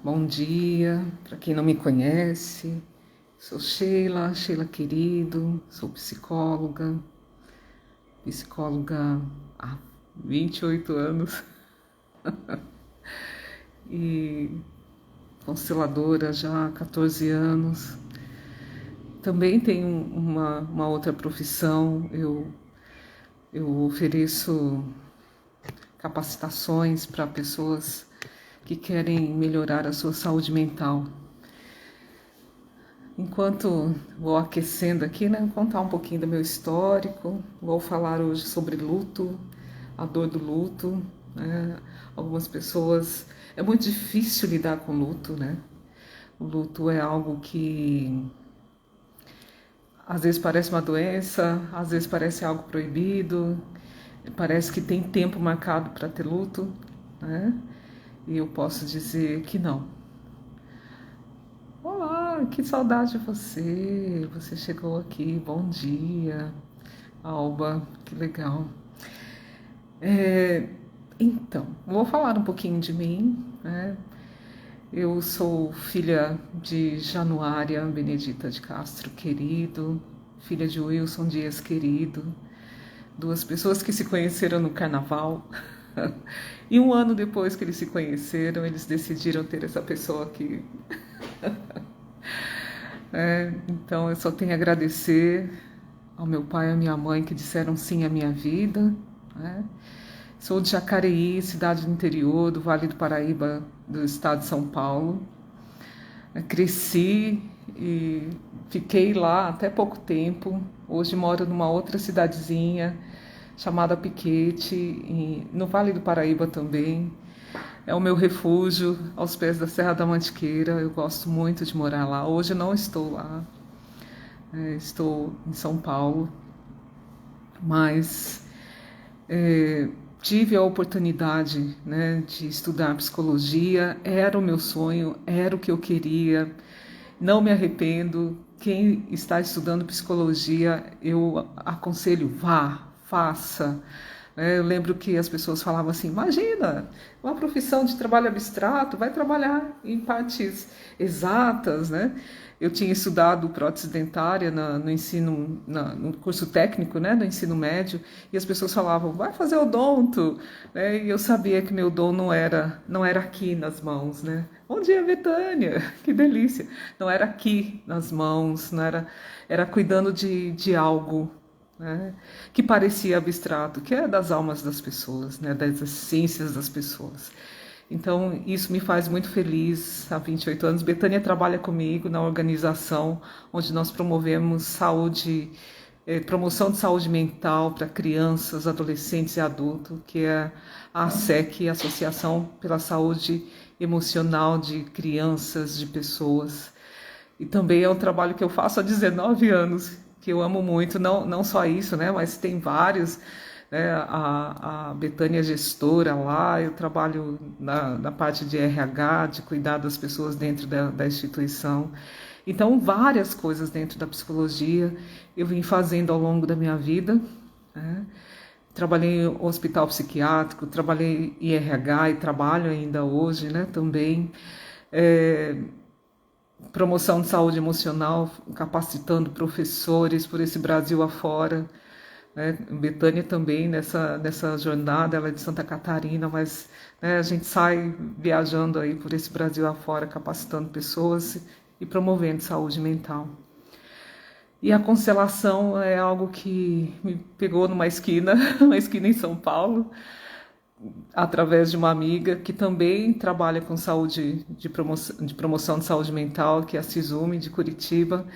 Bom dia, para quem não me conhece, sou Sheila querido, sou psicóloga há 28 anos e consteladora já há 14 anos. Também tenho uma outra profissão, eu ofereço capacitações para pessoas que querem melhorar a sua saúde mental. Enquanto vou aquecendo aqui, né, vou contar um pouquinho do meu histórico, vou falar hoje sobre luto, a dor do luto, né? Algumas pessoas, é muito difícil lidar com luto, né? O luto é algo que às vezes parece uma doença, às vezes parece algo proibido, parece que tem tempo marcado para ter luto, né? E eu posso dizer que não. Olá, que saudade de você! Você chegou aqui, bom dia, Alba, que legal. Então, vou falar um pouquinho de mim, né? Eu sou filha de Januária Benedita de Castro, querido, filha de Wilson Dias, querido, duas pessoas que se conheceram no carnaval. E um ano depois que eles se conheceram, eles decidiram ter essa pessoa aqui. Então eu só tenho a agradecer ao meu pai e à minha mãe que disseram sim à minha vida, né? Sou de Jacareí, cidade do interior do Vale do Paraíba, do estado de São Paulo. Cresci e fiquei lá até pouco tempo. Hoje moro numa outra cidadezinha chamada Piquete, no Vale do Paraíba também. É o meu refúgio aos pés da Serra da Mantiqueira. Eu gosto muito de morar lá. Hoje não estou lá, estou em São Paulo, mas tive a oportunidade, né, de estudar psicologia. Era o meu sonho, era o que eu queria. Não me arrependo. Quem está estudando psicologia, eu aconselho, vá, faça. Eu lembro que as pessoas falavam assim, imagina, uma profissão de trabalho abstrato, vai trabalhar em partes exatas, né? Eu tinha estudado prótese dentária no ensino, no curso técnico, né, no ensino médio, e as pessoas falavam, vai fazer odonto, né? E eu sabia que meu dom não era aqui nas mãos, né? Bom dia, Betânia, que delícia! Não era aqui nas mãos, não era cuidando de algo, né, que parecia abstrato, que é das almas das pessoas, né, das essências das pessoas. Então, isso me faz muito feliz. Há 28 anos, Betânia trabalha comigo na organização onde nós promovemos promoção de saúde mental para crianças, adolescentes e adultos, que é a ASEC, Associação pela Saúde Emocional de Crianças, de Pessoas. E também é um trabalho que eu faço há 19 anos, que eu amo muito, não só isso, né, mas tem vários, né, a Betânia é gestora lá, eu trabalho na parte de RH, de cuidar das pessoas dentro da instituição. Então, várias coisas dentro da psicologia eu vim fazendo ao longo da minha vida, né? Trabalhei em hospital psiquiátrico, trabalhei em RH e trabalho ainda hoje, né, também. Promoção de saúde emocional, capacitando professores por esse Brasil afora, né? Betânia também nessa jornada, ela é de Santa Catarina, mas, né, a gente sai viajando aí por esse Brasil afora, capacitando pessoas e promovendo saúde mental. E a constelação é algo que me pegou numa esquina, uma esquina em São Paulo, através de uma amiga que também trabalha com saúde, de promoção de saúde mental, que é a Cizumi, de Curitiba.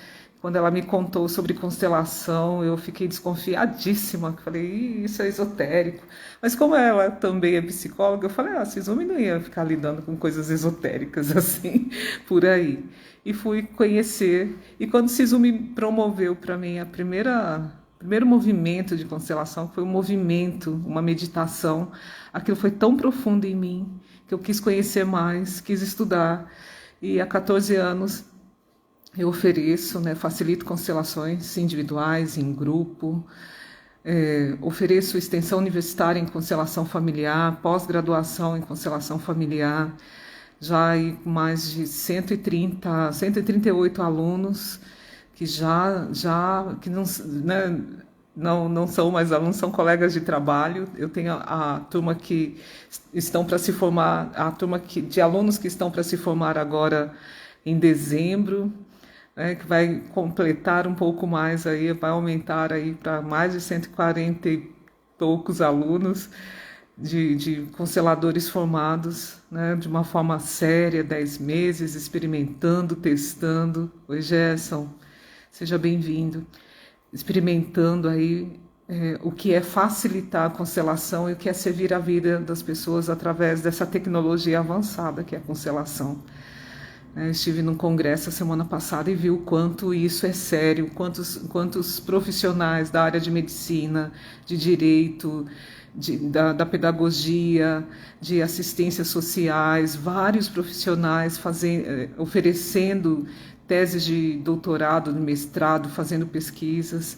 Quando ela me contou sobre constelação, eu fiquei desconfiadíssima. Falei, isso é esotérico. Mas como ela também é psicóloga, eu falei, a Cizumi não ia ficar lidando com coisas esotéricas assim, por aí. E fui conhecer. E quando Cizumi promoveu para mim o primeiro movimento de constelação, foi um movimento, uma meditação, aquilo foi tão profundo em mim que eu quis conhecer mais, quis estudar. E há 14 anos eu ofereço, né, facilito constelações individuais, em grupo, ofereço extensão universitária em constelação familiar, pós-graduação em constelação familiar, já aí com mais de 138 alunos que que não, né, não são mais alunos, são colegas de trabalho. Eu tenho a turma que estão para se formar, a turma de alunos que estão para se formar agora em dezembro, né, que vai completar um pouco mais aí, vai aumentar aí para mais de 140 e poucos alunos de consteladores formados, né, de uma forma séria, 10 meses, experimentando, testando. Oi, Gerson, seja bem-vindo. Experimentando aí o que é facilitar a constelação e o que é servir a vida das pessoas através dessa tecnologia avançada que é a constelação. Estive num congresso a semana passada e vi o quanto isso é sério, quantos profissionais da área de medicina, de direito, da pedagogia, de assistências sociais, vários profissionais oferecendo teses de doutorado, de mestrado, fazendo pesquisas.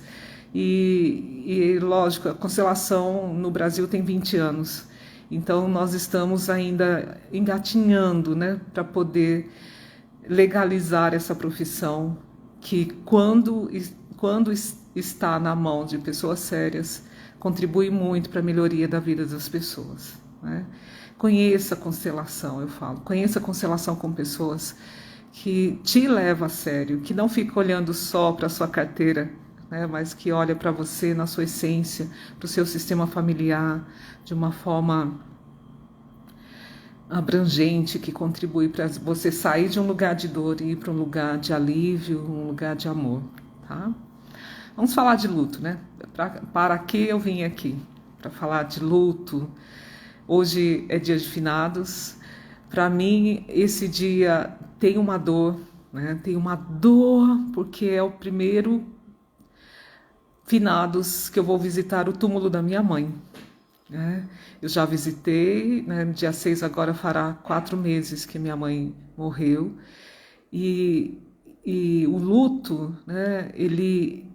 E lógico, a constelação no Brasil tem 20 anos, então nós estamos ainda engatinhando, né, para poder legalizar essa profissão que, quando está na mão de pessoas sérias, contribui muito para a melhoria da vida das pessoas, né? Conheça a constelação, eu falo, conheça a constelação com pessoas que te levam a sério, que não fica olhando só para a sua carteira, né, mas que olha para você na sua essência, para o seu sistema familiar, de uma forma abrangente, que contribui para você sair de um lugar de dor e ir para um lugar de alívio, um lugar de amor, tá? Vamos falar de luto, né? Para que eu vim aqui? Para falar de luto. Hoje é dia de finados. Para mim, esse dia tem uma dor, né? Tem uma dor porque é o primeiro finados que eu vou visitar o túmulo da minha mãe. Eu já visitei, né, dia 6 agora fará 4 meses que minha mãe morreu, e o luto, né, ele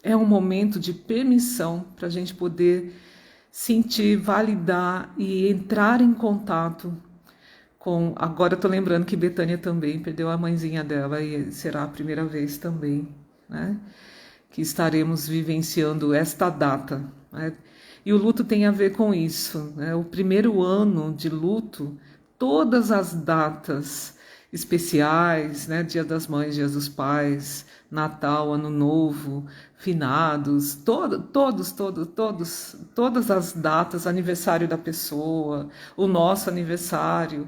é um momento de permissão para a gente poder sentir, validar e entrar em contato com... Agora eu estou lembrando que Betânia também perdeu a mãezinha dela e será a primeira vez também, né, que estaremos vivenciando esta data, né? E o luto tem a ver com isso, né? O primeiro ano de luto, todas as datas especiais, né? Dia das Mães, Dia dos Pais, Natal, Ano Novo, finados, todas as datas, aniversário da pessoa, o nosso aniversário,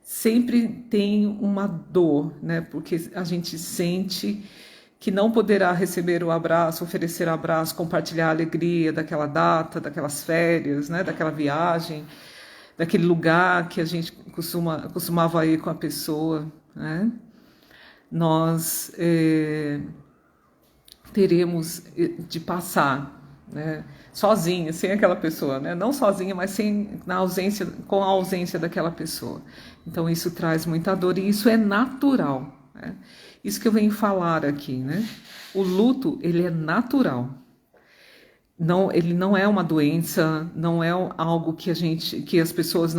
sempre tem uma dor, né? Porque a gente sente que não poderá receber o abraço, oferecer abraço, compartilhar a alegria daquela data, daquelas férias, né, daquela viagem, daquele lugar que a gente costumava ir com a pessoa, né? Nós teremos de passar, né, sozinha, sem aquela pessoa, né? Não sozinha, mas com a ausência daquela pessoa. Então isso traz muita dor e isso é natural, né? Isso que eu venho falar aqui, né? O luto, ele é natural. Não, ele não é uma doença, não é algo que as pessoas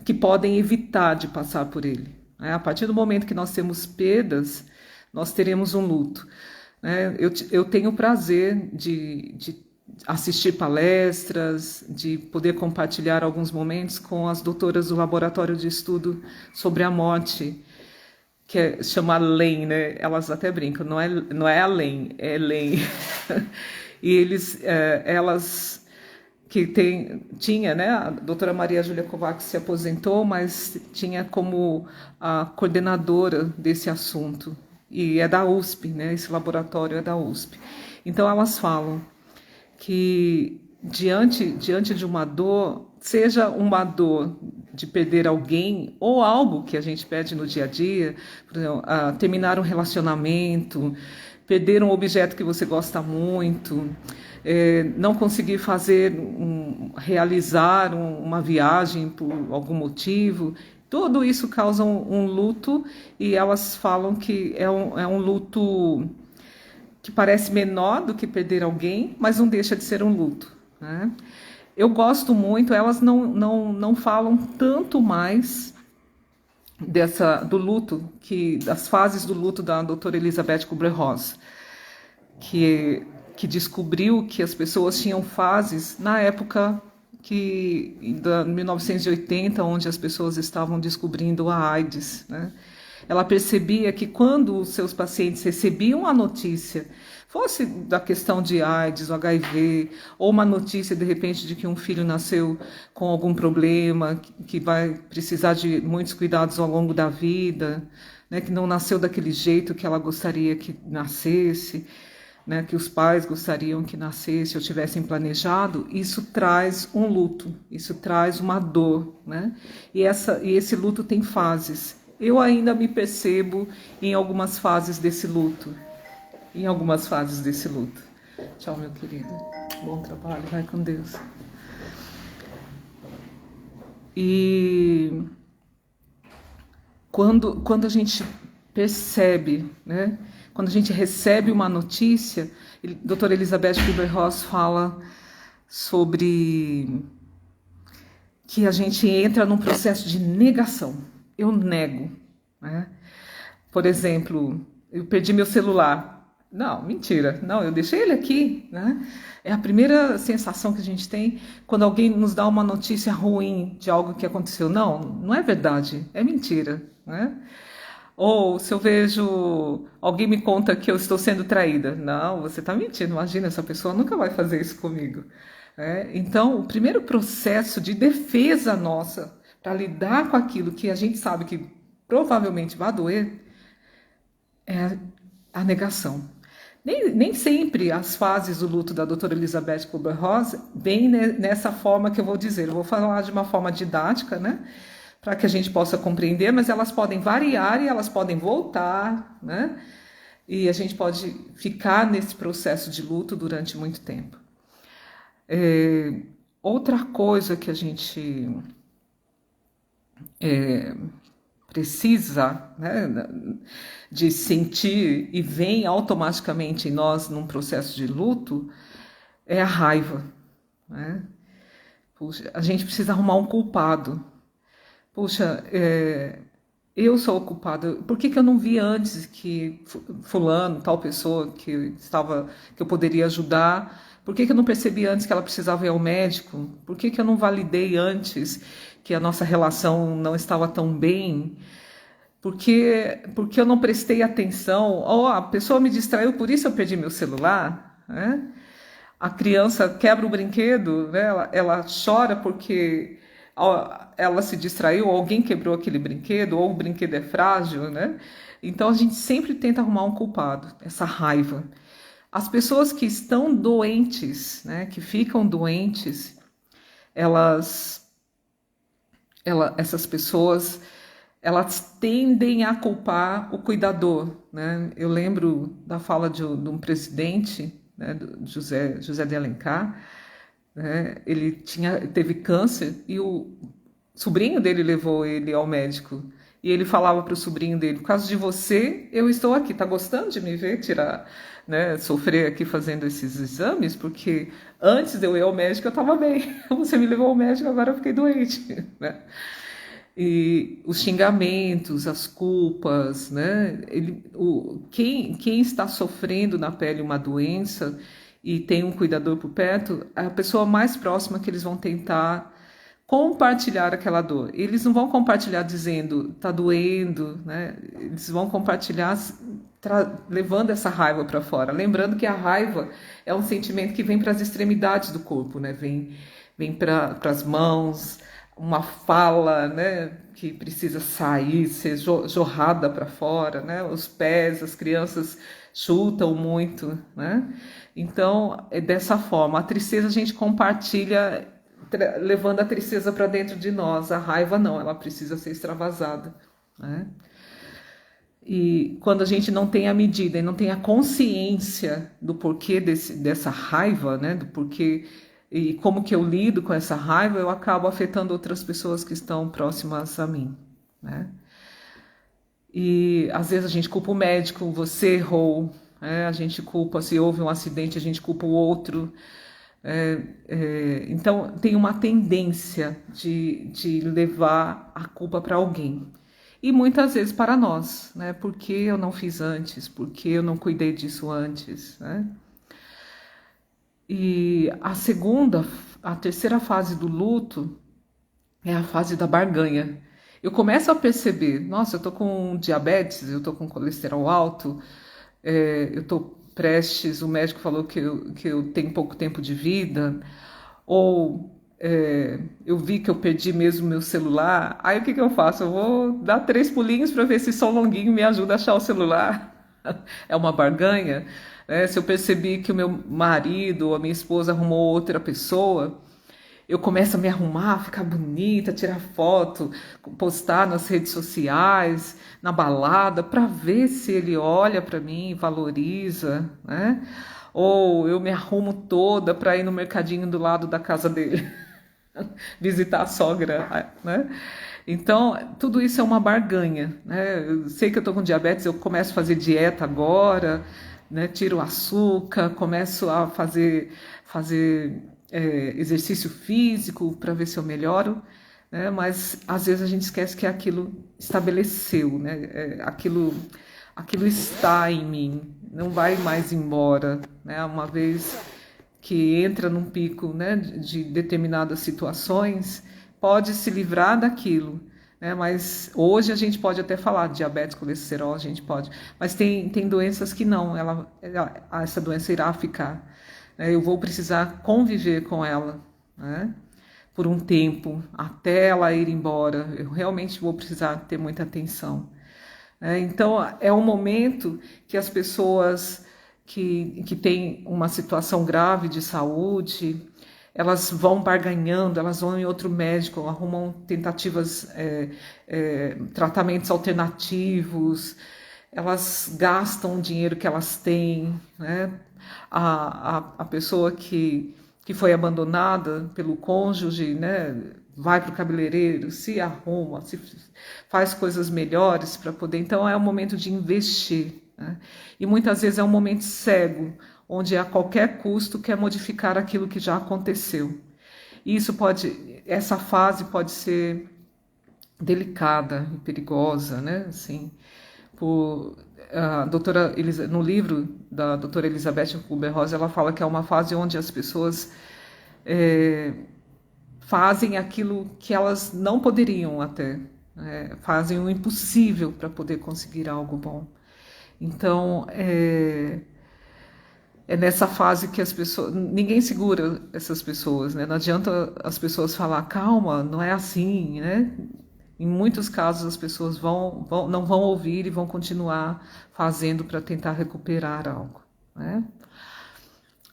que podem evitar de passar por ele, né? A partir do momento que nós temos perdas, nós teremos um luto, né? Eu tenho o prazer de assistir palestras, de poder compartilhar alguns momentos com as doutoras do Laboratório de Estudo sobre a Morte, que chama LEM, né? Elas até brincam, não é a LEM, é LEM. E elas que tinha, né? A doutora Maria Júlia Kovacs se aposentou, mas tinha como a coordenadora desse assunto, e é da USP, né? Esse laboratório é da USP. Então elas falam que diante de uma dor, seja uma dor de perder alguém ou algo que a gente perde no dia a dia, por exemplo, terminar um relacionamento, perder um objeto que você gosta muito, não conseguir realizar uma viagem por algum motivo, tudo isso causa um luto, e elas falam que é um luto que parece menor do que perder alguém, mas não deixa de ser um luto, né? Eu gosto muito, elas não falam tanto mais do luto, das fases do luto da doutora Elizabeth Kubler-Ross, que descobriu que as pessoas tinham fases na época da 1980, onde as pessoas estavam descobrindo a AIDS, né? Ela percebia que quando os seus pacientes recebiam a notícia, fosse da questão de AIDS, o HIV, ou uma notícia de repente de que um filho nasceu com algum problema, que vai precisar de muitos cuidados ao longo da vida, né, que não nasceu daquele jeito que ela gostaria que nascesse, né, que os pais gostariam que nascesse ou tivessem planejado, isso traz um luto, isso traz uma dor, né? E esse luto tem fases. Eu ainda me percebo em algumas fases desse luto. Tchau, meu querido. Bom trabalho, vai com Deus. E quando a gente percebe, né? Quando a gente recebe uma notícia, a doutora Elizabeth Kubler-Ross fala sobre que a gente entra num processo de negação. Eu nego, né? Por exemplo, eu perdi meu celular. Não, mentira. Não, eu deixei ele aqui, né? É a primeira sensação que a gente tem quando alguém nos dá uma notícia ruim de algo que aconteceu. Não é verdade, é mentira, né? Ou se eu vejo, alguém me conta que eu estou sendo traída. Não, você está mentindo, imagina, essa pessoa nunca vai fazer isso comigo. Então, o primeiro processo de defesa nossa para lidar com aquilo que a gente sabe que provavelmente vai doer é a negação. Nem sempre as fases do luto da doutora Elizabeth Kubler-Ross vêm nessa forma que eu vou dizer. Eu vou falar de uma forma didática, né? Para que a gente possa compreender, mas elas podem variar e elas podem voltar, né? E a gente pode ficar nesse processo de luto durante muito tempo. Outra coisa que a gente precisa, né, de sentir e vem automaticamente em nós num processo de luto é a raiva, né? Puxa, a gente precisa arrumar um culpado. Puxa, eu sou o culpado. Por que eu não vi antes que fulano, tal pessoa que eu poderia ajudar? Por que eu não percebi antes que ela precisava ir ao médico? Por que eu não validei antes que a nossa relação não estava tão bem? Porque eu não prestei atenção? Ou a pessoa me distraiu, por isso eu perdi meu celular, né? A criança quebra o brinquedo, né? Ela chora porque ela se distraiu, ou alguém quebrou aquele brinquedo, ou o brinquedo é frágil, né? Então a gente sempre tenta arrumar um culpado, essa raiva. As pessoas que estão doentes, né, que ficam doentes, essas pessoas, elas tendem a culpar o cuidador, né? Eu lembro da fala de um presidente, né, do José de Alencar, né? Ele teve câncer e o sobrinho dele levou ele ao médico. E ele falava para o sobrinho dele: por causa de você, eu estou aqui. Tá gostando de me ver né, sofrer aqui fazendo esses exames? Porque antes de eu ir ao médico eu estava bem. Você me levou ao médico, agora eu fiquei doente, né? E os xingamentos, as culpas, né? Quem está sofrendo na pele uma doença e tem um cuidador por perto, a pessoa mais próxima que eles vão tentar compartilhar aquela dor. Eles não vão compartilhar dizendo tá doendo, né? Eles vão compartilhar levando essa raiva para fora. Lembrando que a raiva é um sentimento que vem para as extremidades do corpo, né? Vem para as mãos, uma fala, né, que precisa sair, ser jorrada para fora, né? Os pés, as crianças chutam muito, né? Então, é dessa forma. A tristeza a gente compartilha levando a tristeza para dentro de nós. A raiva não, ela precisa ser extravasada, né? E quando a gente não tem a medida e não tem a consciência do porquê dessa raiva, né, do porquê e como que eu lido com essa raiva, eu acabo afetando outras pessoas que estão próximas a mim, né? E às vezes a gente culpa o médico, você errou, né? A gente culpa, se houve um acidente, a gente culpa o outro, Então, tem uma tendência de levar a culpa para alguém. E muitas vezes para nós, né? Por que eu não fiz antes? Por que eu não cuidei disso antes? Né? E a terceira fase do luto é a fase da barganha. Eu começo a perceber, nossa, eu tô com diabetes, eu tô com colesterol alto, eu tô prestes, o médico falou que eu tenho pouco tempo de vida, ou eu vi que eu perdi mesmo meu celular, aí o que eu faço? Eu vou dar 3 pulinhos para ver se só longuinho me ajuda a achar o celular. É uma barganha. Né? Se eu percebi que o meu marido ou a minha esposa arrumou outra pessoa, eu começo a me arrumar, ficar bonita, tirar foto, postar nas redes sociais, na balada, para ver se ele olha para mim, valoriza, né? Ou eu me arrumo toda para ir no mercadinho do lado da casa dele, visitar a sogra, né? Então, tudo isso é uma barganha, né? Eu sei que eu estou com diabetes, eu começo a fazer dieta agora, né? Tiro o açúcar, começo a fazer exercício físico para ver se eu melhoro, né? Mas às vezes a gente esquece que aquilo estabeleceu, né? Aquilo está em mim, não vai mais embora, né? Uma vez que entra num pico, né, de determinadas situações, pode se livrar daquilo, né? Mas hoje a gente pode até falar de diabetes, colesterol, a gente pode, mas tem doenças que não, essa doença irá ficar, né? Eu vou precisar conviver com ela, né? Por um tempo, até ela ir embora, eu realmente vou precisar ter muita atenção. Então, é um momento que as pessoas que têm uma situação grave de saúde, elas vão barganhando, elas vão em outro médico, arrumam tentativas, tratamentos alternativos, elas gastam o dinheiro que elas têm, né? A pessoa que foi abandonada pelo cônjuge, né? Vai para o cabeleireiro, se arruma, faz coisas melhores para poder. Então é um momento de investir, né? E muitas vezes é um momento cego, onde a qualquer custo quer modificar aquilo que já aconteceu. E essa fase pode ser delicada e perigosa, né? Assim, no livro da doutora Elizabeth Kubler-Ross, ela fala que é uma fase onde as pessoas fazem aquilo que elas não poderiam até, fazem o impossível para poder conseguir algo bom. Então, é nessa fase que ninguém segura essas pessoas, né? Não adianta as pessoas falar, calma, não é assim, né? Em muitos casos as pessoas não vão ouvir e vão continuar fazendo para tentar recuperar algo, né?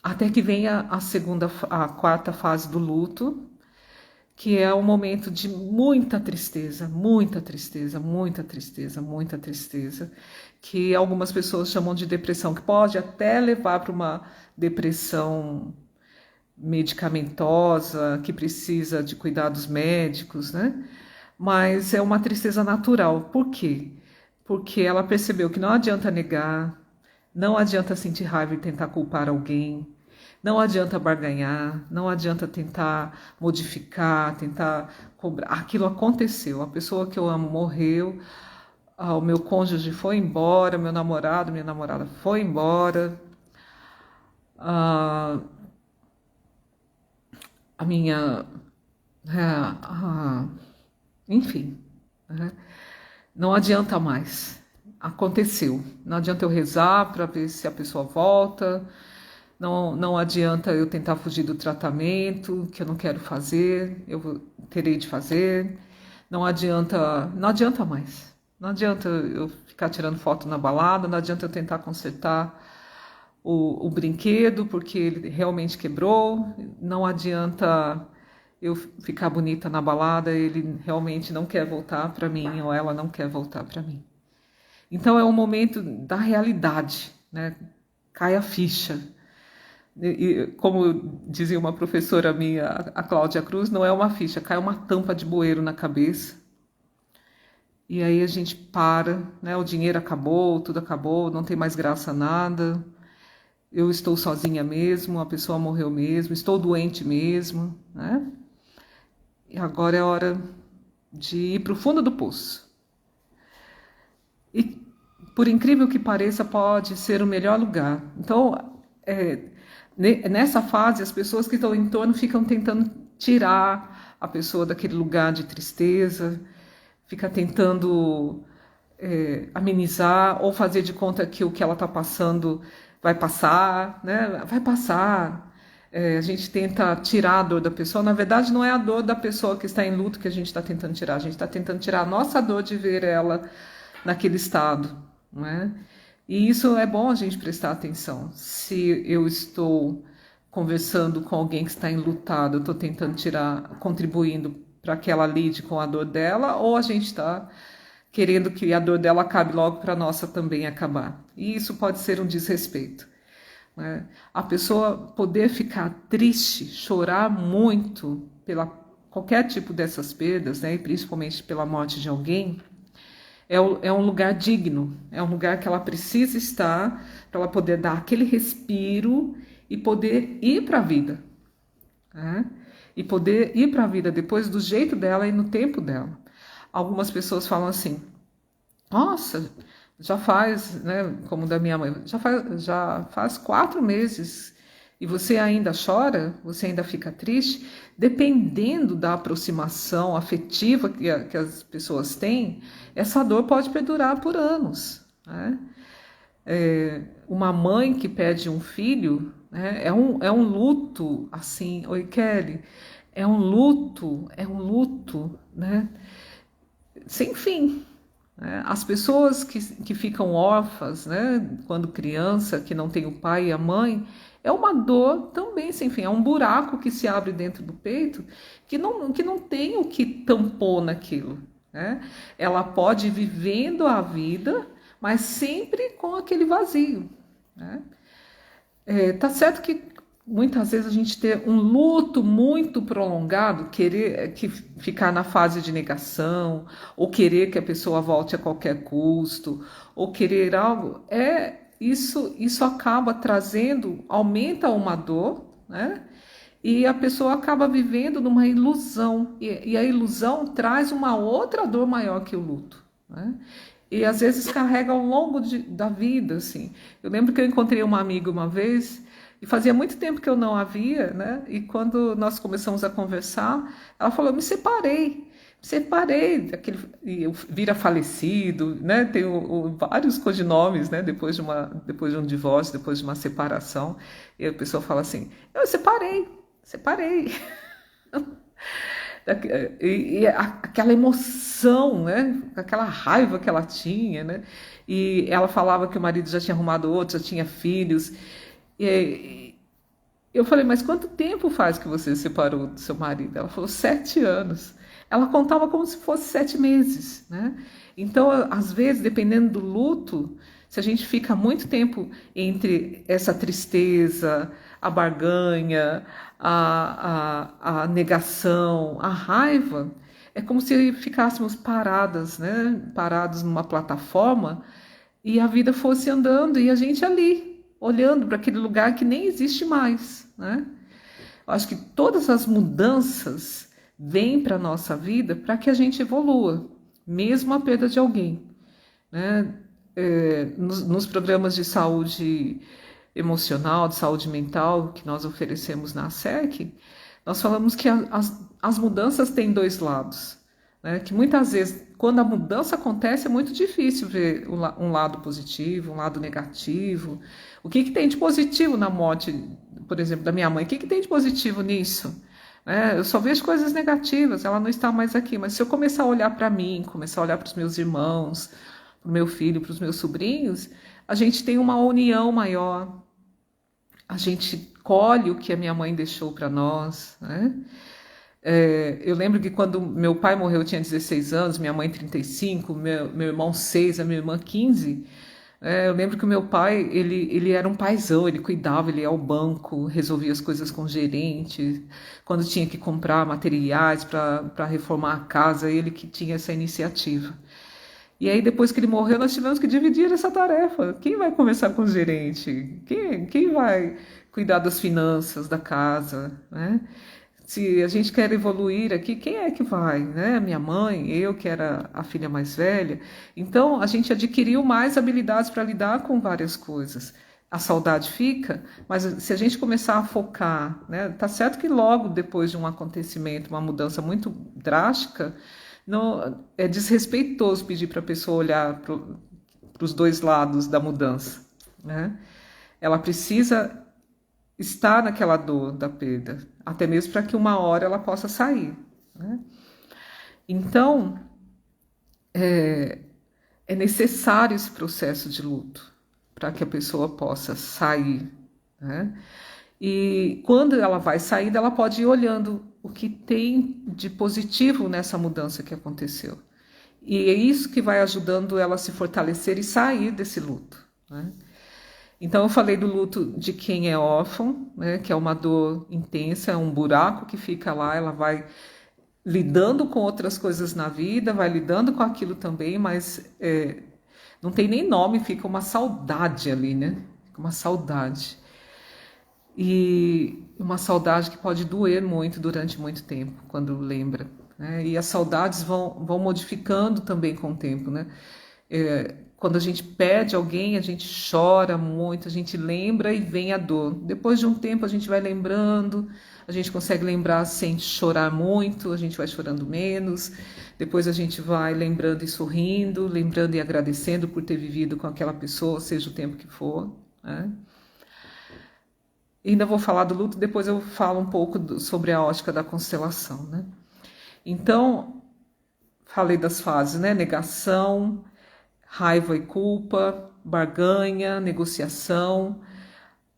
Até que venha a quarta fase do luto, que é um momento de muita tristeza, muita tristeza, muita tristeza, muita tristeza, que algumas pessoas chamam de depressão, que pode até levar para uma depressão medicamentosa, que precisa de cuidados médicos, né? Mas é uma tristeza natural. Por quê? Porque ela percebeu que não adianta negar, não adianta sentir raiva e tentar culpar alguém, não adianta barganhar, não adianta tentar modificar, tentar cobrar. Aquilo aconteceu, a pessoa que eu amo morreu, o meu cônjuge foi embora, meu namorado, minha namorada foi embora, a minha. Enfim, né? Não adianta mais. Aconteceu. Não adianta eu rezar para ver se a pessoa volta. Não adianta eu tentar fugir do tratamento que eu não quero fazer. Terei de fazer. Não adianta mais. Não adianta eu ficar tirando foto na balada. Não adianta eu tentar consertar o brinquedo porque ele realmente quebrou. Não adianta eu ficar bonita na balada, ele realmente não quer voltar para mim ou ela não quer voltar para mim. Então é um momento da realidade, né? Cai a ficha. E, como dizia uma professora minha, a Cláudia Cruz, não é uma ficha, cai uma tampa de bueiro na cabeça. E aí a gente para, né? O dinheiro acabou, tudo acabou, não tem mais graça nada. eu estou sozinha mesmo, a pessoa morreu mesmo, estou doente mesmo, né? E agora é hora de ir para o fundo do poço. E, por incrível que pareça, pode ser o melhor lugar. Então, nessa fase, as pessoas que estão em torno ficam tentando tirar a pessoa daquele lugar de tristeza, fica tentando amenizar ou fazer de conta que o que ela está passando vai passar, né? Vai passar. A gente tenta tirar a dor da pessoa. Na verdade, não é a dor da pessoa que está em luto que a gente está tentando tirar. A gente está tentando tirar a nossa dor de ver ela naquele estado, não é? E isso é bom a gente prestar atenção. Se eu estou conversando com alguém que está enlutado, eu estou tentando tirar, contribuindo para que ela lide com a dor dela, ou a gente está querendo que a dor dela acabe logo para a nossa também acabar. E isso pode ser um desrespeito, né? A pessoa poder ficar triste, chorar muito pela qualquer tipo dessas perdas, né? E principalmente pela morte de alguém, é um lugar digno, é um lugar que ela precisa estar para ela poder dar aquele respiro e poder ir para a vida, né? E poder ir para a vida depois do jeito dela e no tempo dela. Algumas pessoas falam assim, nossa, já faz, né, como da minha mãe, já faz 4 meses e você ainda chora, você ainda fica triste. Dependendo da aproximação afetiva que as pessoas têm, essa dor pode perdurar por anos, né? Uma mãe que perde um filho, né, é um luto, assim, oi Kelly, é um luto, né, sem fim. As pessoas que ficam órfãs, né, quando criança, que não tem o pai e a mãe, é uma dor também sem fim, é um buraco que se abre dentro do peito que não tem o que tampou naquilo, né? Ela pode ir vivendo a vida, mas sempre com aquele vazio, né? Tá certo que muitas vezes a gente ter um luto muito prolongado, querer ficar na fase de negação, ou querer que a pessoa volte a qualquer custo, ou querer algo, isso acaba trazendo, aumenta uma dor, né? E a pessoa acaba vivendo numa ilusão, e a ilusão traz uma outra dor maior que o luto, né? E às vezes carrega ao longo da vida, assim. Eu lembro que eu encontrei uma amiga uma vez, e fazia muito tempo que eu não a via, né? E quando nós começamos a conversar, ela falou, me separei daquele, e eu vira falecido, né? Tem vários codinomes, né? Depois de um divórcio, depois de uma separação, e a pessoa fala assim, eu separei. Aquela emoção, né? Aquela raiva que ela tinha, né? E ela falava que o marido já tinha arrumado outro, já tinha filhos. E eu falei, mas quanto tempo faz que você se separou do seu marido? Ela falou, 7 anos. Ela contava como se fosse 7 meses, né? Então, às vezes, dependendo do luto, se a gente fica muito tempo entre essa tristeza, a barganha, a negação, a raiva, é como se ficássemos paradas, né? Parados numa plataforma e a vida fosse andando e a gente ali, olhando para aquele lugar que nem existe mais, né? Eu acho que todas as mudanças vêm para a nossa vida para que a gente evolua, mesmo a perda de alguém, né? Nos programas de saúde emocional, de saúde mental que nós oferecemos na SEC, nós falamos que as mudanças têm 2 lados, né? Que muitas vezes, quando a mudança acontece, é muito difícil ver um lado positivo, um lado negativo. O que tem de positivo na morte, por exemplo, da minha mãe? O que tem de positivo nisso? Eu só vejo coisas negativas, ela não está mais aqui. Mas se eu começar a olhar para mim, começar a olhar para os meus irmãos, para o meu filho, para os meus sobrinhos, a gente tem uma união maior. A gente colhe o que a minha mãe deixou para nós, né? Eu lembro que quando meu pai morreu, eu tinha 16 anos, minha mãe 35, meu irmão 6, a minha irmã 15. Eu lembro que o meu pai, ele era um paizão, ele cuidava, ele ia ao banco, resolvia as coisas com o gerente, quando tinha que comprar materiais para reformar a casa, ele que tinha essa iniciativa. E aí, depois que ele morreu, nós tivemos que dividir essa tarefa. Quem vai conversar com o gerente? Quem vai cuidar das finanças da casa, né? Se a gente quer evoluir aqui, quem é que vai, né? Minha mãe, eu que era a filha mais velha. Então, a gente adquiriu mais habilidades para lidar com várias coisas. A saudade fica, mas se a gente começar a focar, né? Tá certo que logo depois de um acontecimento, uma mudança muito drástica, não, é desrespeitoso pedir para a pessoa olhar para os dois lados da mudança, né? Ela precisa estar naquela dor da perda, até mesmo para que uma hora ela possa sair, né? Então, é necessário esse processo de luto para que a pessoa possa sair, né? E quando ela vai saindo, ela pode ir olhando o que tem de positivo nessa mudança que aconteceu. E é isso que vai ajudando ela a se fortalecer e sair desse luto, né? Então eu falei do luto de quem é órfão, né, que é uma dor intensa, é um buraco que fica lá, ela vai lidando com outras coisas na vida, vai lidando com aquilo também, mas não tem nem nome, fica uma saudade ali, né? Fica uma saudade. E uma saudade que pode doer muito durante muito tempo, quando lembra, né? E as saudades vão modificando também com o tempo, né? Quando a gente perde alguém, a gente chora muito, a gente lembra e vem a dor. Depois de um tempo a gente vai lembrando, a gente consegue lembrar sem chorar muito, a gente vai chorando menos. Depois a gente vai lembrando e sorrindo, lembrando e agradecendo por ter vivido com aquela pessoa, seja o tempo que for, né? Ainda vou falar do luto, depois eu falo um pouco sobre a ótica da constelação, né? Então, falei das fases, né? Negação, raiva e culpa, barganha, negociação.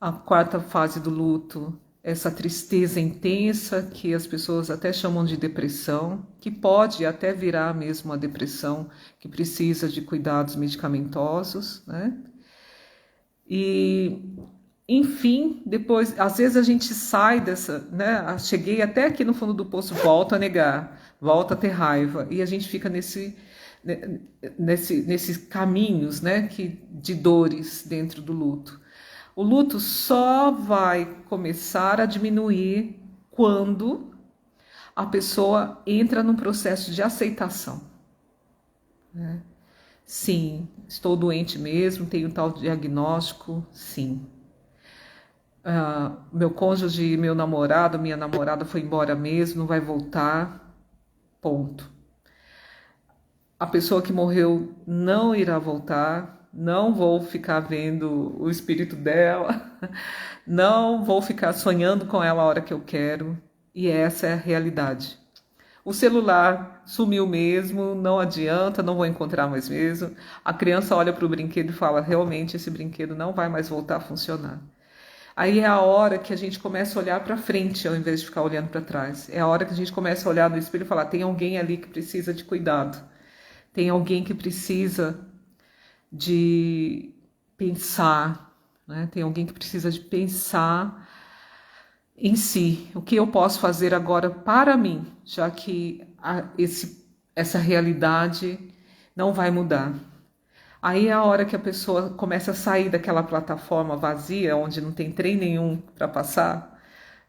A quarta fase do luto, essa tristeza intensa que as pessoas até chamam de depressão, que pode até virar mesmo a depressão, que precisa de cuidados medicamentosos, né? E, enfim, depois, às vezes a gente sai dessa, né? Cheguei até aqui no fundo do poço, volto a negar, volto a ter raiva, e a gente fica nesses caminhos, né, de dores dentro do luto. O luto só vai começar a diminuir quando a pessoa entra num processo de aceitação, né? Sim, estou doente mesmo, tenho tal diagnóstico, sim. Meu cônjuge, meu namorado, minha namorada foi embora mesmo, não vai voltar, ponto. A pessoa que morreu não irá voltar, não vou ficar vendo o espírito dela, não vou ficar sonhando com ela a hora que eu quero, e essa é a realidade. O celular sumiu mesmo, não adianta, não vou encontrar mais mesmo. A criança olha para o brinquedo e fala, realmente esse brinquedo não vai mais voltar a funcionar. Aí é a hora que a gente começa a olhar para frente ao invés de ficar olhando para trás. É a hora que a gente começa a olhar no espelho e falar, tem alguém ali que precisa de cuidado. Tem alguém que precisa de pensar, né? Tem alguém que precisa de pensar em si. O que eu posso fazer agora para mim, já que essa realidade não vai mudar. Aí é a hora que a pessoa começa a sair daquela plataforma vazia, onde não tem trem nenhum para passar,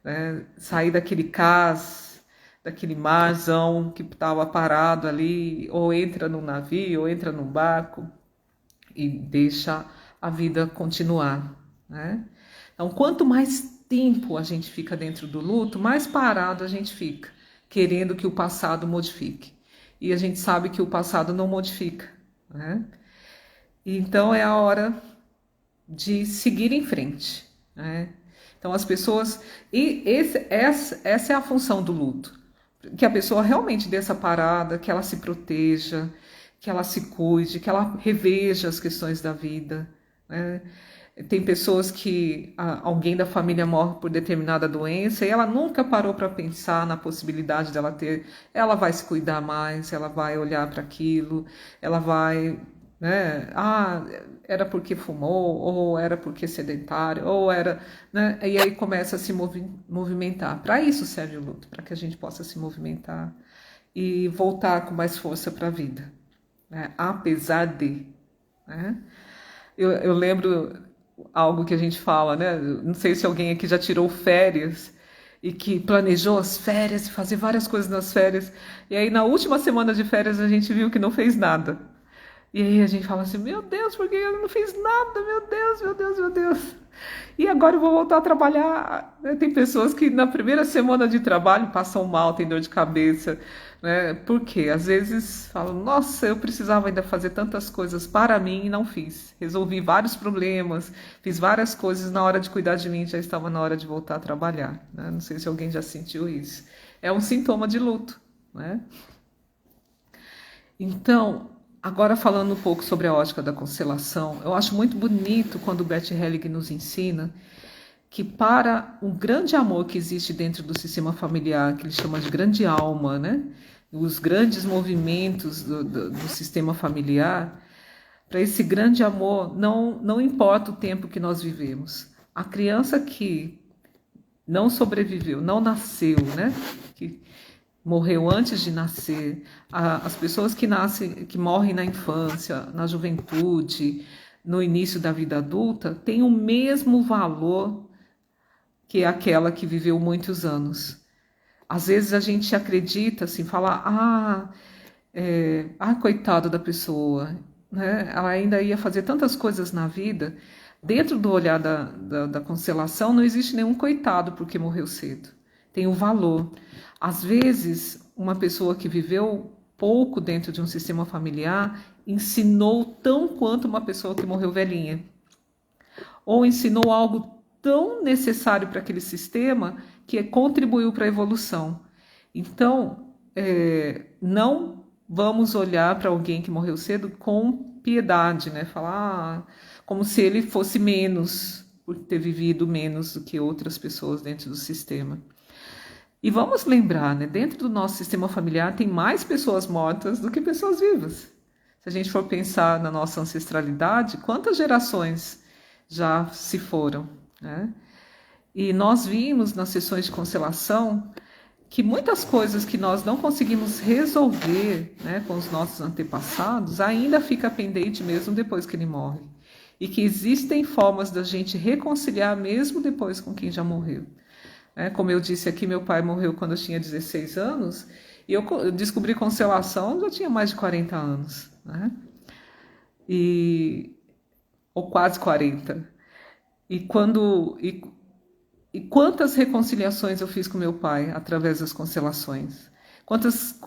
né? Sair daquele cais, daquele marzão que estava parado ali, ou entra num navio, ou entra num barco e deixa a vida continuar, né? Então, quanto mais tempo a gente fica dentro do luto, mais parado a gente fica, querendo que o passado modifique. E a gente sabe que o passado não modifica, né? Então é a hora de seguir em frente, né? Então as pessoas... essa é a função do luto. Que a pessoa realmente dê essa parada, que ela se proteja, que ela se cuide, que ela reveja as questões da vida, né? Tem pessoas que alguém da família morre por determinada doença e ela nunca parou para pensar na possibilidade dela ter. Ela vai se cuidar mais, ela vai olhar para aquilo, ela vai, né? Era porque fumou, ou era porque sedentário, ou era, né? E aí começa a se movimentar. Para isso serve o luto, para que a gente possa se movimentar e voltar com mais força para a vida. né? Apesar de, né? Eu lembro algo que a gente fala, né? Não sei se alguém aqui já tirou férias e que planejou as férias e fazer várias coisas nas férias. E aí, na última semana de férias, a gente viu que não fez nada. E aí a gente fala assim, meu Deus, por que eu não fiz nada? Meu Deus, meu Deus, meu Deus. E agora eu vou voltar a trabalhar. Tem pessoas que na primeira semana de trabalho passam mal, tem dor de cabeça, né? Por quê? Às vezes falam, nossa, eu precisava ainda fazer tantas coisas para mim e não fiz. Resolvi vários problemas, fiz várias coisas, na hora de cuidar de mim já estava na hora de voltar a trabalhar, né? Não sei se alguém já sentiu isso. É um sintoma de luto, né? Então, agora falando um pouco sobre a ótica da constelação, eu acho muito bonito quando Bert Helling nos ensina que para o grande amor que existe dentro do sistema familiar, que ele chama de grande alma, né? Os grandes movimentos do sistema familiar, para esse grande amor não importa o tempo que nós vivemos. A criança que não sobreviveu, não nasceu, né? Que morreu antes de nascer, as pessoas que nascem, que morrem na infância, na juventude, no início da vida adulta, têm o mesmo valor que aquela que viveu muitos anos. Às vezes a gente acredita, assim, fala, coitado da pessoa, né? Ela ainda ia fazer tantas coisas na vida. Dentro do olhar da constelação não existe nenhum coitado porque morreu cedo. Tem o valor. Às vezes, uma pessoa que viveu pouco dentro de um sistema familiar ensinou tão quanto uma pessoa que morreu velhinha. Ou ensinou algo tão necessário para aquele sistema que contribuiu para a evolução. Então, não vamos olhar para alguém que morreu cedo com piedade, né? Falar como se ele fosse menos, por ter vivido menos do que outras pessoas dentro do sistema. E vamos lembrar, né? Dentro do nosso sistema familiar tem mais pessoas mortas do que pessoas vivas. Se a gente for pensar na nossa ancestralidade, quantas gerações já se foram, né? E nós vimos nas sessões de constelação que muitas coisas que nós não conseguimos resolver, né, com os nossos antepassados ainda fica pendente mesmo depois que ele morre. E que existem formas da gente reconciliar mesmo depois com quem já morreu. Como eu disse aqui, meu pai morreu quando eu tinha 16 anos e eu descobri constelação, já tinha mais de 40 anos, né? Ou quase 40. E quantas reconciliações eu fiz com meu pai através das constelações? Quantas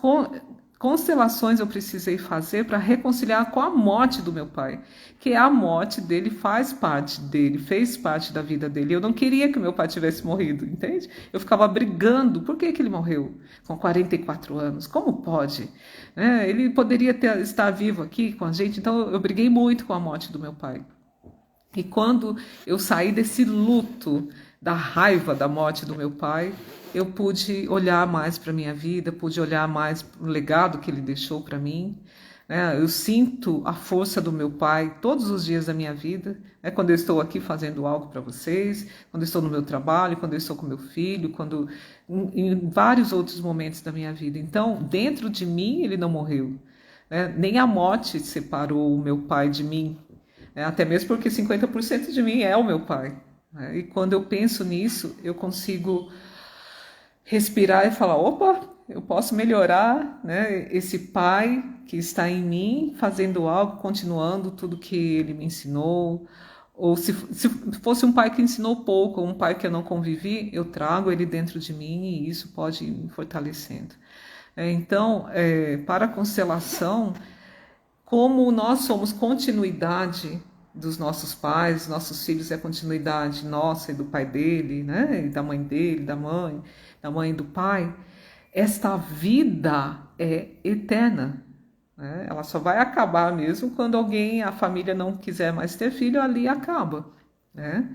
constelações eu precisei fazer para reconciliar com a morte do meu pai? Que a morte dele faz parte dele, fez parte da vida dele. Eu não queria que meu pai tivesse morrido, entende? Eu ficava brigando. Por que ele morreu com 44 anos? Como pode? Ele poderia estar vivo aqui com a gente. Então eu briguei muito com a morte do meu pai. E quando eu saí desse luto, da raiva da morte do meu pai, eu pude olhar mais para a minha vida, pude olhar mais para o legado que ele deixou para mim. Eu sinto a força do meu pai todos os dias da minha vida, quando eu estou aqui fazendo algo para vocês, quando eu estou no meu trabalho, quando eu estou com meu filho, em vários outros momentos da minha vida. Então, dentro de mim, ele não morreu. Nem a morte separou o meu pai de mim, até mesmo porque 50% de mim é o meu pai. E quando eu penso nisso, eu consigo respirar e falar, opa, eu posso melhorar, né, esse pai que está em mim, fazendo algo, continuando tudo que ele me ensinou. Ou se fosse um pai que ensinou pouco, ou um pai que eu não convivi, eu trago ele dentro de mim e isso pode ir me fortalecendo. Então, para a constelação, como nós somos continuidade dos nossos pais, nossos filhos é a continuidade nossa e do pai dele, né? E da mãe dele, da mãe e do pai, esta vida é eterna, né? Ela só vai acabar mesmo quando a família não quiser mais ter filho, ali acaba, né?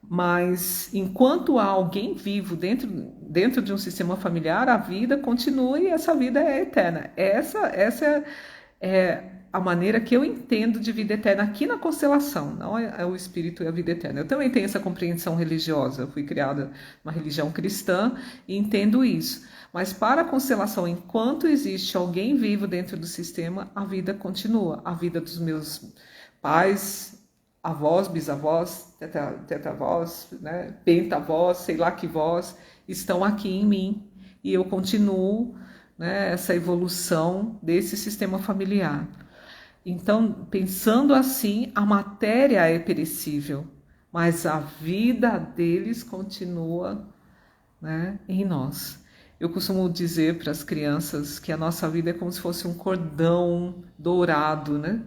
Mas enquanto há alguém vivo dentro de um sistema familiar, a vida continua e essa vida é eterna. Essa é a maneira que eu entendo de vida eterna aqui na constelação, não é o espírito e a vida eterna. Eu também tenho essa compreensão religiosa, eu fui criada numa religião cristã e entendo isso. Mas para a constelação, enquanto existe alguém vivo dentro do sistema, a vida continua. A vida dos meus pais, avós, bisavós, tetravós, né, pentavós, sei lá que vós, estão aqui em mim e eu continuo, né, essa evolução desse sistema familiar. Então, pensando assim, a matéria é perecível, mas a vida deles continua, né, em nós. Eu costumo dizer para as crianças que a nossa vida é como se fosse um cordão dourado, né?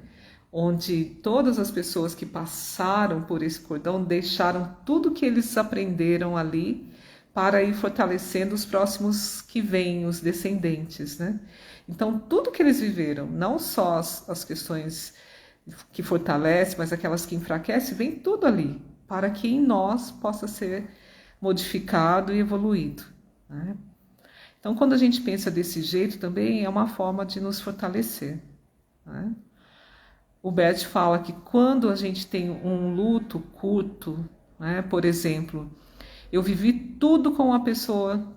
Onde todas as pessoas que passaram por esse cordão deixaram tudo que eles aprenderam ali para ir fortalecendo os próximos que vêm, os descendentes, né? Então, tudo que eles viveram, não só as questões que fortalecem, mas aquelas que enfraquecem, vem tudo ali, para que em nós possa ser modificado e evoluído, né? Então, quando a gente pensa desse jeito, também é uma forma de nos fortalecer, né? O Bert fala que quando a gente tem um luto curto, né, por exemplo, eu vivi tudo com a pessoa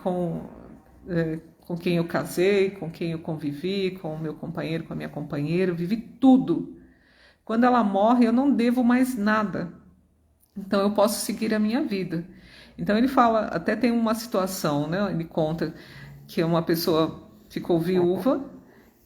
com quem eu casei, com quem eu convivi, com o meu companheiro, com a minha companheira, eu vivi tudo. Quando ela morre, eu não devo mais nada. Então eu posso seguir a minha vida. Então ele fala, até tem uma situação, né? Ele conta que uma pessoa ficou viúva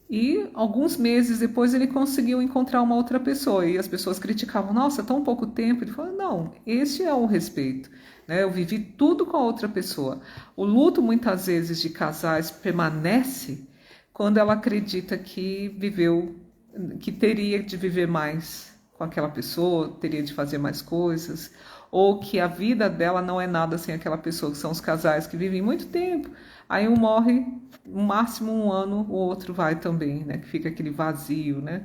e alguns meses depois ele conseguiu encontrar uma outra pessoa. E as pessoas criticavam, nossa, tão pouco tempo. Ele falou, não, este é o respeito, né? Eu vivi tudo com a outra pessoa. O luto, muitas vezes, de casais permanece quando ela acredita que viveu, que teria de viver mais com aquela pessoa, teria de fazer mais coisas, ou que a vida dela não é nada sem aquela pessoa, que são os casais que vivem muito tempo, aí um morre, no máximo um ano, o outro vai também, né? Que fica aquele vazio, né?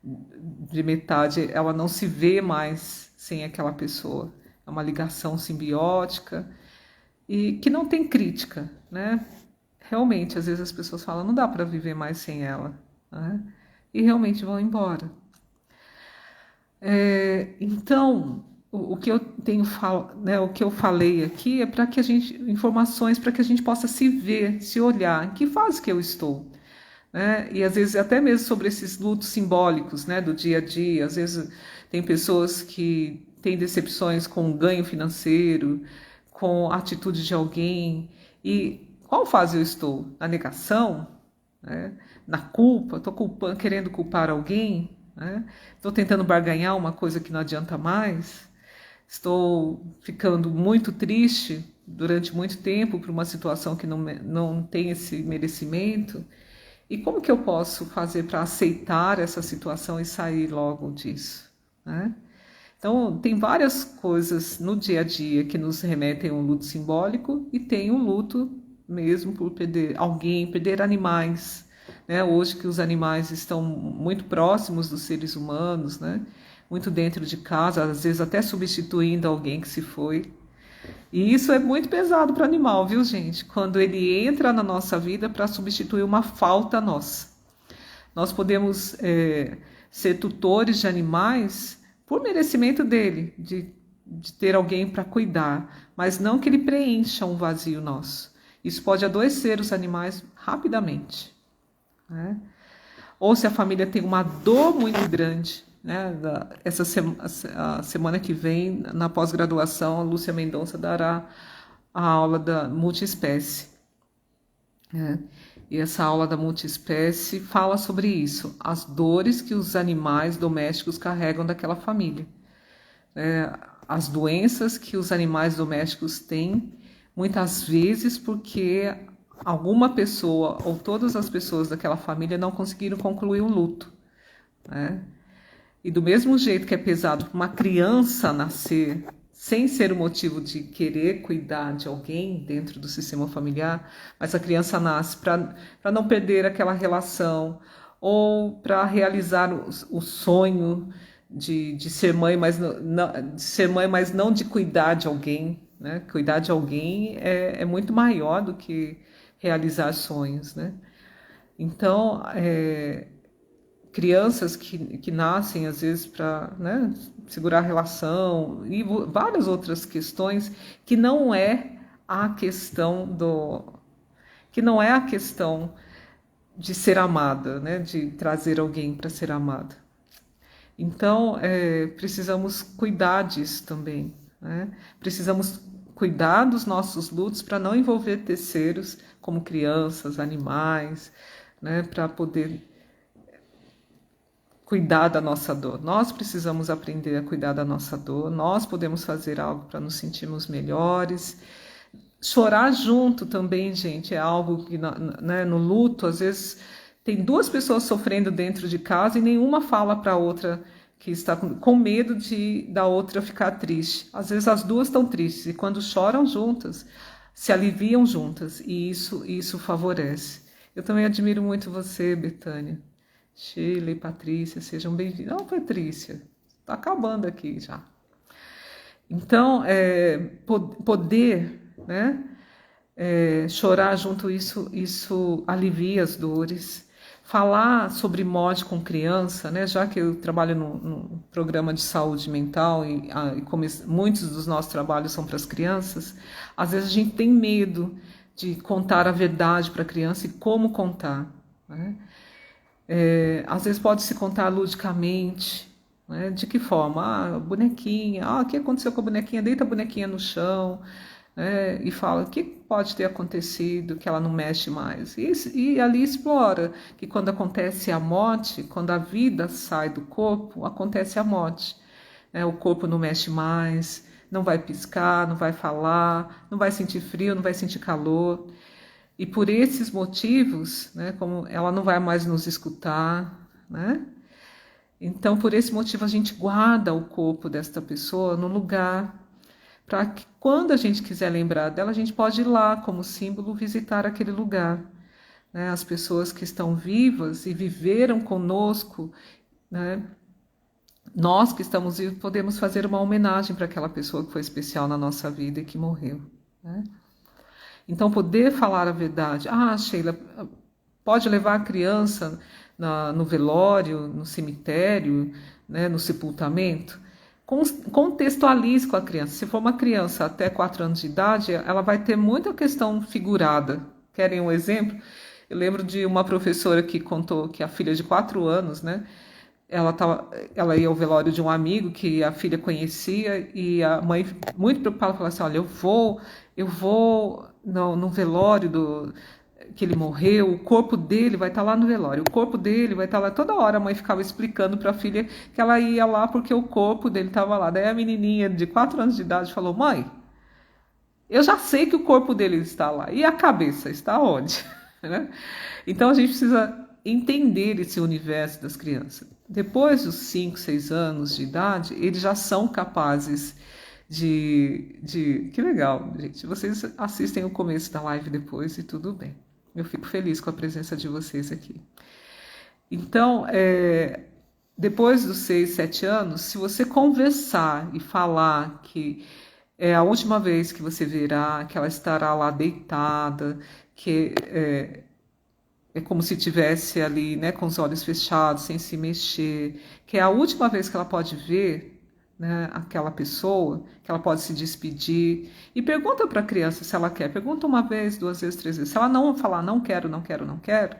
De metade, ela não se vê mais sem aquela pessoa. É uma ligação simbiótica e que não tem crítica, né? Realmente, às vezes as pessoas falam, não dá para viver mais sem ela, né? E realmente vão embora. Então, o que eu tenho né, o que eu falei aqui é para que a gente, informações para que a gente possa se ver, se olhar, em que fase que eu estou, né? E às vezes até mesmo sobre esses lutos simbólicos, né, do dia a dia. Às vezes tem pessoas que têm decepções com o ganho financeiro, com a atitude de alguém. E qual fase eu estou? Na negação, né? Na culpa? Estou querendo culpar alguém? Né? Estou tentando barganhar uma coisa que não adianta mais? Estou ficando muito triste durante muito tempo por uma situação que não tem esse merecimento? E como que eu posso fazer para aceitar essa situação e sair logo disso, né? Então, tem várias coisas no dia a dia que nos remetem a um luto simbólico e tem o luto mesmo por perder alguém, perder animais, né? Hoje que os animais estão muito próximos dos seres humanos, né? Muito dentro de casa, às vezes até substituindo alguém que se foi. E isso é muito pesado para o animal, viu, gente? Quando ele entra na nossa vida para substituir uma falta nossa. Nós podemos ser tutores de animais por merecimento dele, de ter alguém para cuidar, mas não que ele preencha um vazio nosso. Isso pode adoecer os animais rapidamente, né? Ou se a família tem uma dor muito grande, né? A semana que vem, na pós-graduação, a Lúcia Mendonça dará a aula da multiespécie, né? E essa aula da multiespécie fala sobre isso, as dores que os animais domésticos carregam daquela família, as doenças que os animais domésticos têm, muitas vezes porque alguma pessoa ou todas as pessoas daquela família não conseguiram concluir o luto, né? E do mesmo jeito que é pesado para uma criança nascer sem ser o motivo de querer cuidar de alguém dentro do sistema familiar, mas a criança nasce para não perder aquela relação ou para realizar o sonho de ser mãe, mas não de cuidar de alguém, né? Cuidar de alguém é muito maior do que realizar sonhos, né? Então, crianças que nascem, às vezes, para, né, segurar a relação, e várias outras questões que não é a questão de ser amada, né, de trazer alguém para ser amada. Então, precisamos cuidar disso também, né? Precisamos cuidar dos nossos lutos para não envolver terceiros, como crianças, animais, né, para poder cuidar da nossa dor. Nós precisamos aprender a cuidar da nossa dor, nós podemos fazer algo para nos sentirmos melhores. Chorar junto também, gente, é algo que, né, no luto, às vezes tem duas pessoas sofrendo dentro de casa e nenhuma fala para a outra que está com medo da outra ficar triste. Às vezes as duas estão tristes e quando choram juntas, se aliviam juntas, e isso favorece. Eu também admiro muito você, Betânia. Sheila e Patrícia, sejam bem-vindos. Não, Patrícia, está acabando aqui já. Então, poder, né, chorar junto, isso alivia as dores. Falar sobre morte com criança, né, já que eu trabalho no programa de saúde mental e muitos dos nossos trabalhos são para as crianças, às vezes a gente tem medo de contar a verdade para a criança e como contar, né? Às vezes pode se contar ludicamente, né? De que forma? Bonequinha, o que aconteceu com a bonequinha? Deita a bonequinha no chão, né? E fala o que pode ter acontecido, que ela não mexe mais. E ali explora que quando acontece a morte, quando a vida sai do corpo, acontece a morte, né? O corpo não mexe mais, não vai piscar, não vai falar, não vai sentir frio, não vai sentir calor. E por esses motivos, né, como ela não vai mais nos escutar, né? Então, por esse motivo, a gente guarda o corpo desta pessoa no lugar, para que quando a gente quiser lembrar dela, a gente pode ir lá, como símbolo, visitar aquele lugar, né? As pessoas que estão vivas e viveram conosco, né? Nós que estamos vivos podemos fazer uma homenagem para aquela pessoa que foi especial na nossa vida e que morreu, né? Então, poder falar a verdade. Sheila, pode levar a criança no velório, no cemitério, né, no sepultamento? Contextualize com a criança. Se for uma criança até 4 anos de idade, ela vai ter muita questão figurada. Querem um exemplo? Eu lembro de uma professora que contou que a filha de 4 anos, né, ela ia ao velório de um amigo que a filha conhecia e a mãe, muito preocupada, falou assim, olha, eu vou no velório que ele morreu, o corpo dele vai estar lá no velório, o corpo dele vai estar lá. Toda hora a mãe ficava explicando para a filha que ela ia lá porque o corpo dele estava lá. Daí a menininha de 4 anos de idade falou, mãe, eu já sei que o corpo dele está lá, e a cabeça está onde? Então a gente precisa entender esse universo das crianças. Depois dos 5, 6 anos de idade, eles já são capazes Que legal, gente. Vocês assistem o começo da live depois e tudo bem. Eu fico feliz com a presença de vocês aqui. Então, depois dos 6, 7 anos, se você conversar e falar que é a última vez que você verá, que ela estará lá deitada, que é como se estivesse ali, né, com os olhos fechados, sem se mexer, que é a última vez que ela pode ver, né, aquela pessoa, que ela pode se despedir. E pergunta para a criança se ela quer. Pergunta 1 vez, 2 vezes, 3 vezes. Se ela não falar não quero, não quero, não quero,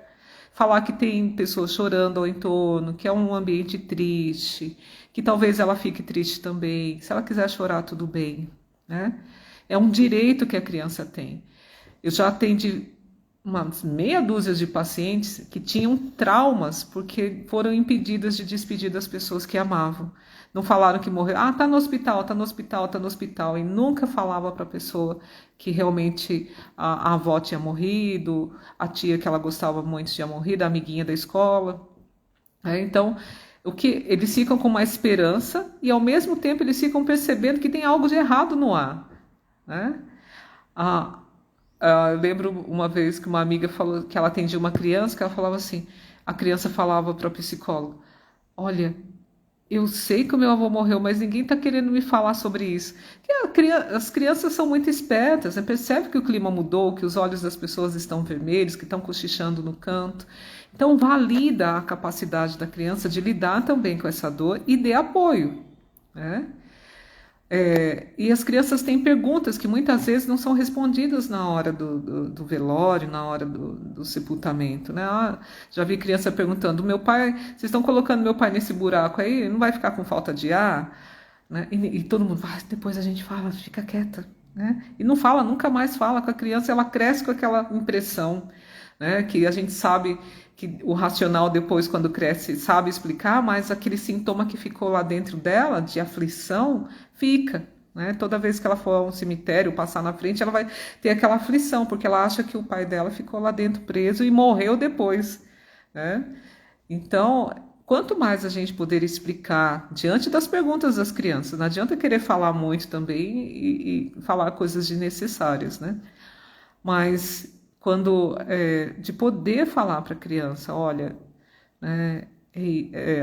falar que tem pessoas chorando ao entorno, que é um ambiente triste, que talvez ela fique triste também. Se ela quiser chorar, tudo bem, né? É um direito que a criança tem. Eu já atendi umas meia dúzia de pacientes que tinham traumas porque foram impedidas de despedir das pessoas que amavam. Não falaram que morreu. Tá no hospital, tá no hospital, tá no hospital. E nunca falava para a pessoa que realmente a avó tinha morrido, a tia que ela gostava muito tinha morrido, a amiguinha da escola. Então, eles ficam com uma esperança e, ao mesmo tempo, eles ficam percebendo que tem algo de errado no ar, né? Eu lembro uma vez que uma amiga falou que ela atendia uma criança, que ela falava assim, a criança falava para o psicólogo, olha, eu sei que o meu avô morreu, mas ninguém está querendo me falar sobre isso. As crianças são muito espertas, você percebe que o clima mudou, que os olhos das pessoas estão vermelhos, que estão cochichando no canto. Então, valida a capacidade da criança de lidar também com essa dor e dê apoio, né? E as crianças têm perguntas que muitas vezes não são respondidas na hora do velório, na hora do sepultamento, né? Já vi criança perguntando, meu pai, vocês estão colocando meu pai nesse buraco aí, não vai ficar com falta de ar? Né? E todo mundo, depois a gente fala, fica quieta, né? E não fala, nunca mais fala com a criança, ela cresce com aquela impressão, né? Que a gente sabe que o racional depois, quando cresce, sabe explicar, mas aquele sintoma que ficou lá dentro dela, de aflição, fica. Né? Toda vez que ela for a um cemitério, passar na frente, ela vai ter aquela aflição, porque ela acha que o pai dela ficou lá dentro preso e morreu depois. Né? Então, quanto mais a gente poder explicar diante das perguntas das crianças, não adianta querer falar muito também e falar coisas desnecessárias, né? Mas quando de poder falar para a criança, olha,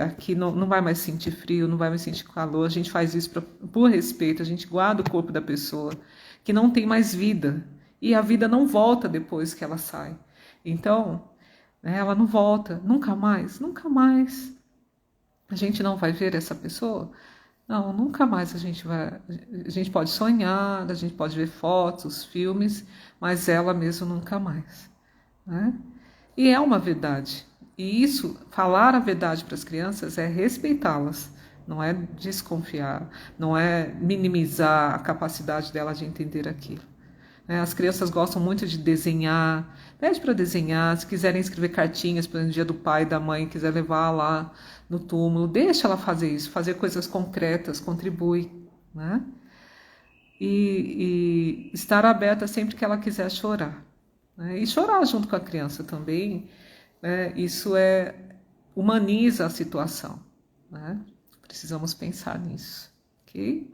aqui não vai mais sentir frio, não vai mais sentir calor, a gente faz isso por respeito, a gente guarda o corpo da pessoa, que não tem mais vida, e a vida não volta depois que ela sai. Então, ela não volta, nunca mais, nunca mais. A gente não vai ver essa pessoa? Não, nunca mais a gente vai. A gente pode sonhar, a gente pode ver fotos, filmes, mas ela mesmo nunca mais. Né? E é uma verdade. E isso, falar a verdade para as crianças é respeitá-las, não é desconfiar, não é minimizar a capacidade delas de entender aquilo. As crianças gostam muito de desenhar, pede para desenhar, se quiserem escrever cartinhas para o dia do pai e da mãe, quiser levar lá no túmulo, deixa ela fazer isso, fazer coisas concretas, contribui. Né? E estar aberta sempre que ela quiser chorar. Né? E chorar junto com a criança também, né? Isso humaniza a situação. Né? Precisamos pensar nisso. Ok?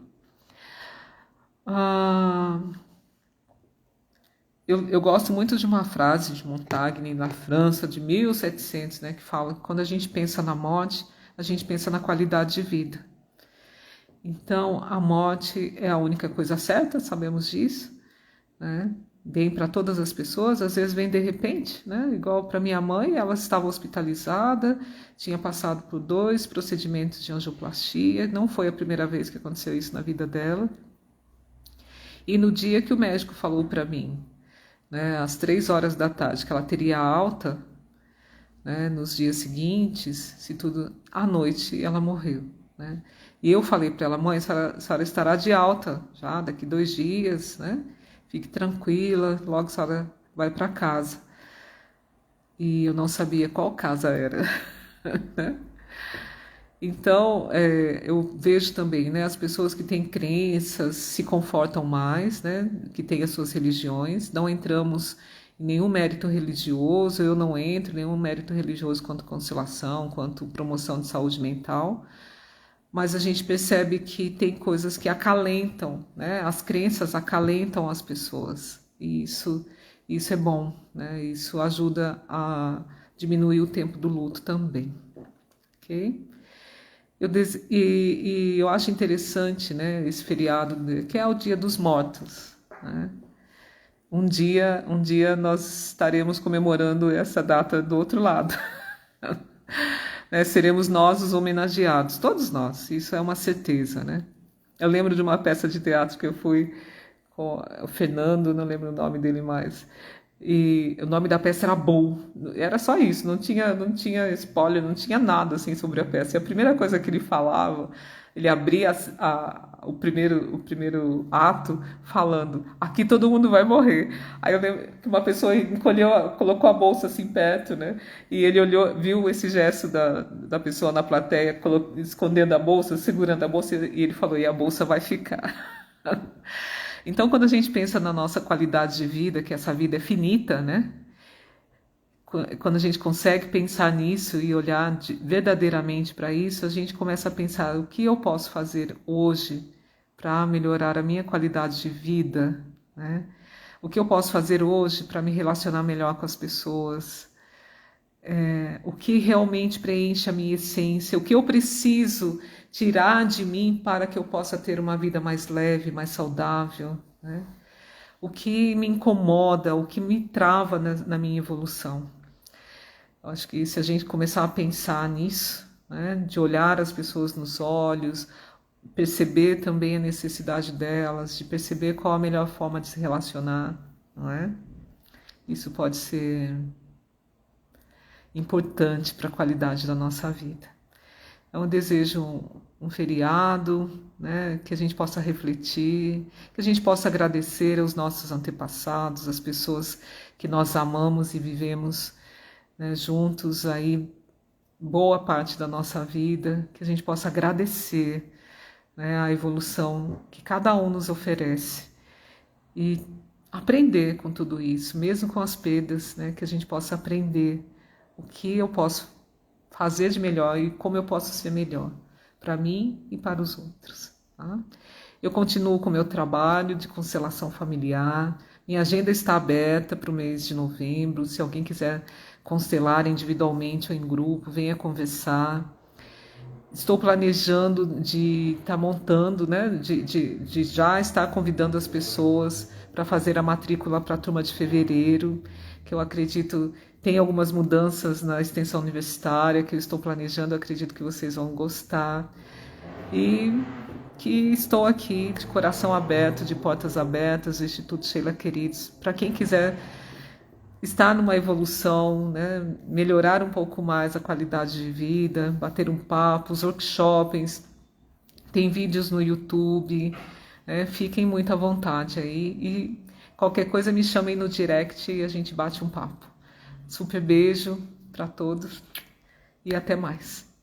Eu gosto muito de uma frase de Montaigne, na França, de 1700, né, que fala que quando a gente pensa na morte, a gente pensa na qualidade de vida. Então, a morte é a única coisa certa, sabemos disso, né? Vem para todas as pessoas, às vezes vem de repente, né? Igual para minha mãe, ela estava hospitalizada, tinha passado por 2 procedimentos de angioplastia, não foi a primeira vez que aconteceu isso na vida dela. E no dia que o médico falou para mim, né, às 3 horas da tarde, que ela teria alta, né, nos dias seguintes, se tudo, à noite ela morreu. Né? E eu falei para ela, mãe, a senhora estará de alta já daqui 2 dias, né? Fique tranquila, logo a senhora vai para casa. E eu não sabia qual casa era. Então, eu vejo também, né, as pessoas que têm crenças se confortam mais, né, que têm as suas religiões. Não entramos em nenhum mérito religioso, eu não entro em nenhum mérito religioso quanto conciliação, quanto promoção de saúde mental, mas a gente percebe que tem coisas que acalentam, né, as crenças acalentam as pessoas, e isso é bom, né, isso ajuda a diminuir o tempo do luto também, ok? Eu acho interessante, né, esse feriado, que é o Dia dos Mortos. Né? Um dia nós estaremos comemorando essa data do outro lado. Né? Seremos nós os homenageados, todos nós, isso é uma certeza. Né? Eu lembro de uma peça de teatro que eu fui com o Fernando, não lembro o nome dele mais, e o nome da peça era Bull. Era só isso, não tinha spoiler, não tinha nada assim sobre a peça. E a primeira coisa que ele falava, ele abria o primeiro ato falando: aqui todo mundo vai morrer. Aí eu lembro que uma pessoa colocou a bolsa assim perto, né? E ele olhou, viu esse gesto da pessoa na plateia, escondendo a bolsa, segurando a bolsa, e ele falou: e a bolsa vai ficar. Então, quando a gente pensa na nossa qualidade de vida, que essa vida é finita, né? Quando a gente consegue pensar nisso e olhar verdadeiramente para isso, a gente começa a pensar: o que eu posso fazer hoje para melhorar a minha qualidade de vida, né? O que eu posso fazer hoje para me relacionar melhor com as pessoas? o que realmente preenche a minha essência, o que eu preciso tirar de mim para que eu possa ter uma vida mais leve, mais saudável, né? O que me incomoda, o que me trava na minha evolução. Eu acho que se a gente começar a pensar nisso, né, de olhar as pessoas nos olhos, perceber também a necessidade delas, de perceber qual a melhor forma de se relacionar, não é? Isso pode ser importante para a qualidade da nossa vida. Então, eu desejo um feriado, né, que a gente possa refletir, que a gente possa agradecer aos nossos antepassados, as pessoas que nós amamos e vivemos, né, juntos aí boa parte da nossa vida, que a gente possa agradecer, né, a evolução que cada um nos oferece e aprender com tudo isso, mesmo com as perdas, né, que a gente possa aprender o que eu posso fazer de melhor e como eu posso ser melhor para mim e para os outros. Tá? Eu continuo com o meu trabalho de constelação familiar. Minha agenda está aberta para o mês de novembro. Se alguém quiser constelar individualmente ou em grupo, venha conversar. Estou planejando de estar montando, né, de já estar convidando as pessoas para fazer a matrícula para a turma de fevereiro, que eu acredito tem algumas mudanças na extensão universitária que eu estou planejando, eu acredito que vocês vão gostar. E que estou aqui de coração aberto, de portas abertas, do Instituto Sheila Queridos, para quem quiser estar numa evolução, né, melhorar um pouco mais a qualidade de vida, bater um papo, os workshops, tem vídeos no YouTube, né, fiquem muito à vontade aí e qualquer coisa me chamem no direct e a gente bate um papo. Super beijo para todos e até mais.